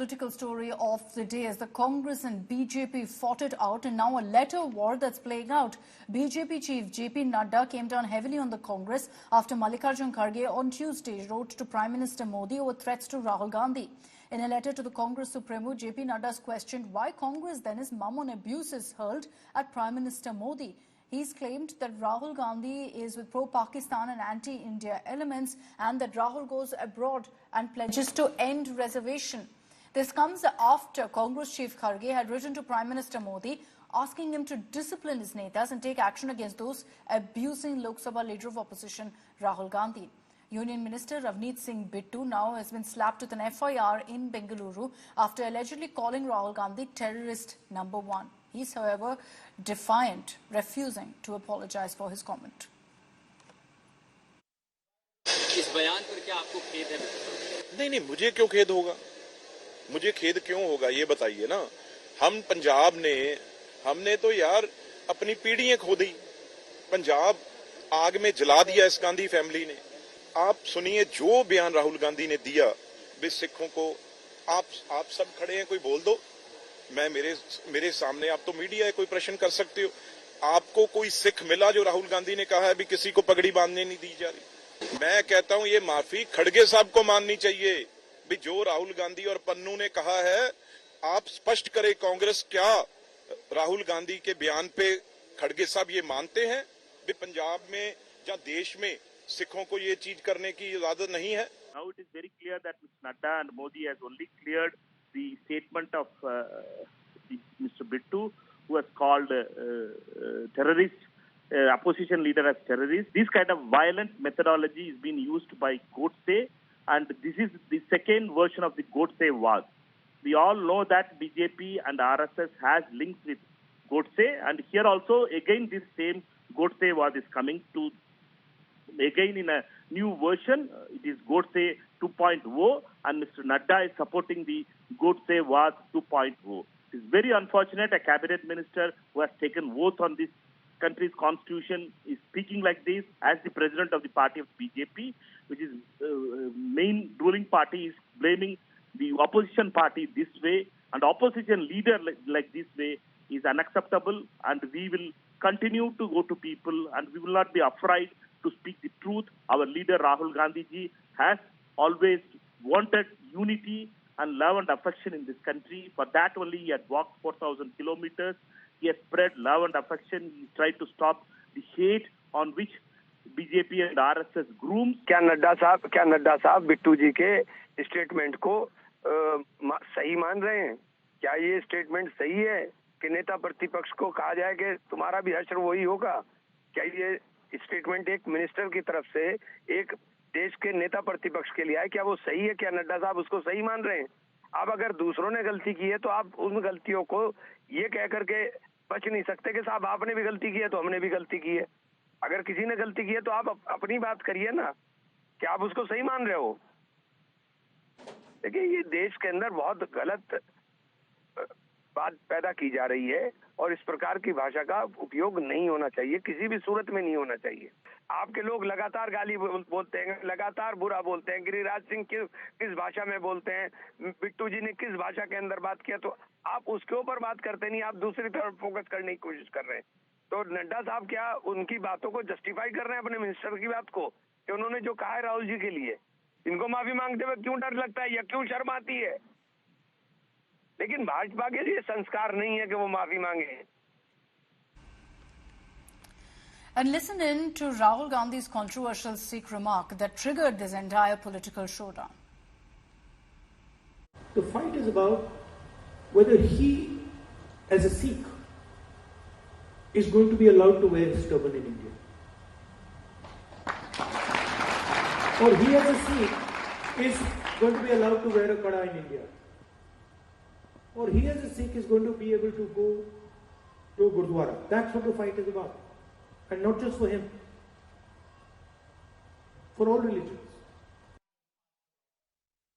political story of the day as the Congress and BJP fought it out, and now a letter war that's playing out. BJP chief JP Nadda came down heavily on the Congress after Mallikarjun Kharge on Tuesday wrote to Prime Minister Modi over threats to Rahul Gandhi. In a letter to the Congress Supremo, JP Nadda questioned why Congress then is mum on abuses hurled at Prime Minister Modi. He's claimed that Rahul Gandhi is with pro-Pakistan and anti-India elements and that Rahul goes abroad and pledges to end reservation. This comes after Congress chief Kharge had written to Prime Minister Modi asking him to discipline his netas and take action against those abusing Lok Sabha leader of opposition Rahul Gandhi. Union Minister Ravneet Singh Bittu now has been slapped with an FIR in Bengaluru after allegedly calling Rahul Gandhi terrorist number one. He's, however, defiant, refusing to apologize for his comment. इस बयान पर क्या आपको खेद है? नहीं, मुझे क्यों खेद होगा? मुझे खेद क्यों होगा ये बताइए ना। हम पंजाब ने हमने तो यार अपनी पीढ़ियां खो दी। पंजाब आग में जला दिया इस गांधी फैमिली ने। आप सुनिए जो बयान राहुल गांधी ने दिया वे सिखों को, आप सब खड़े हैं, कोई बोल दो। मैं मेरे सामने, आप तो मीडिया है, कोई प्रश्न कर सकते हो। आपको कोई सिख मिला जो राहुल गांधी ने कहा है भी किसी को पगड़ी बांधने नहीं दी जा रही? मैं कहता हूं ये माफी खड़गे साहब को माननी चाहिए भी जो राहुल गांधी और पन्नू ने कहा है। आप स्पष्ट करें कांग्रेस क्या राहुल गांधी के बयान पे खड़गे साहब ये मानते हैं भी पंजाब में या देश में सिखों को ये चीज करने की इजाजत नहीं है? Now it is very clear that Mr. Nadda and Modi has only cleared the statement of Mr. Bittu, who has called terrorists, opposition leader as terrorists. This kind of violent methodology is being used by Godse, and this is the second version of the Godse war. We all know that BJP and RSS has links with Godse, and here also again this same Godse war is coming to again in a new version. It is Godse 2.0, and Mr. Nadda is supporting the Godse was 2.0. It is very unfortunate a cabinet minister who has taken oath on this country's constitution is speaking like this as the president of the party of BJP, which is main ruling party, is blaming the opposition party this way, and opposition leader like this way is unacceptable, and we will continue to go to people and we will not be afraid to speak the truth. Our leader Rahul Gandhi ji has always wanted unity and love and affection in this country. For that only he had walked 4,000 kilometers. He has spread love and affection. He tried to stop the hate on which BJP and RSS grooms. क्या नड्डा साहब बिट्टू जी के statement को सही मान रहे हैं? क्या ये स्टेटमेंट सही है कि नेता प्रतिपक्ष को कहा जाए कि तुम्हारा भी हश्र वही होगा? क्या ये स्टेटमेंट एक मिनिस्टर की तरफ से एक देश के नेता प्रतिपक्ष के लिए है? क्या वो सही है? क्या नड्डा साहब उसको सही मान रहे हैं? अब अगर दूसरों ने गलती की है तो आप उन गलतियों को ये कह करके बच नहीं सकते कि साहब आपने भी गलती की है तो हमने भी गलती की है। अगर किसी ने गलती की है तो आप अपनी बात करिए ना, क्या आप उसको सही मान रहे हो? देखिए ये देश के अंदर बहुत गलत बात पैदा की जा रही है और इस प्रकार की भाषा का उपयोग नहीं होना चाहिए, किसी भी सूरत में नहीं होना चाहिए। आपके लोग लगातार गाली बोलते हैं, लगातार बुरा बोलते हैं। गिरिराज सिंह किस भाषा में बोलते हैं, बिट्टू जी ने किस भाषा के अंदर बात किया, तो आप उसके ऊपर बात करते नहीं, आप दूसरी तरफ फोकस करने की कोशिश कर रहे हैं। तो नड्डा साहब क्या उनकी बातों को जस्टिफाई कर रहे हैं अपने मिनिस्टर की बात को कि उन्होंने जो कहा है राहुल जी के लिए? इनको माफी मांगते हुए क्यों डर लगता है या क्यों शर्म आती है? लेकिन भाजपा के लिए संस्कार नहीं है कि वो माफी मांगे। And listen in to Rahul Gandhi's controversial Sikh remark that triggered this entire political showdown. The fight is about whether he, as a Sikh, is going to be allowed to wear his turban in India. Or he, as a Sikh, is going to be allowed to wear a kada in India. Or he, as a Sikh, is going to be able to go to a Gurdwara. That's what the fight is about. And not just for him, for all religions.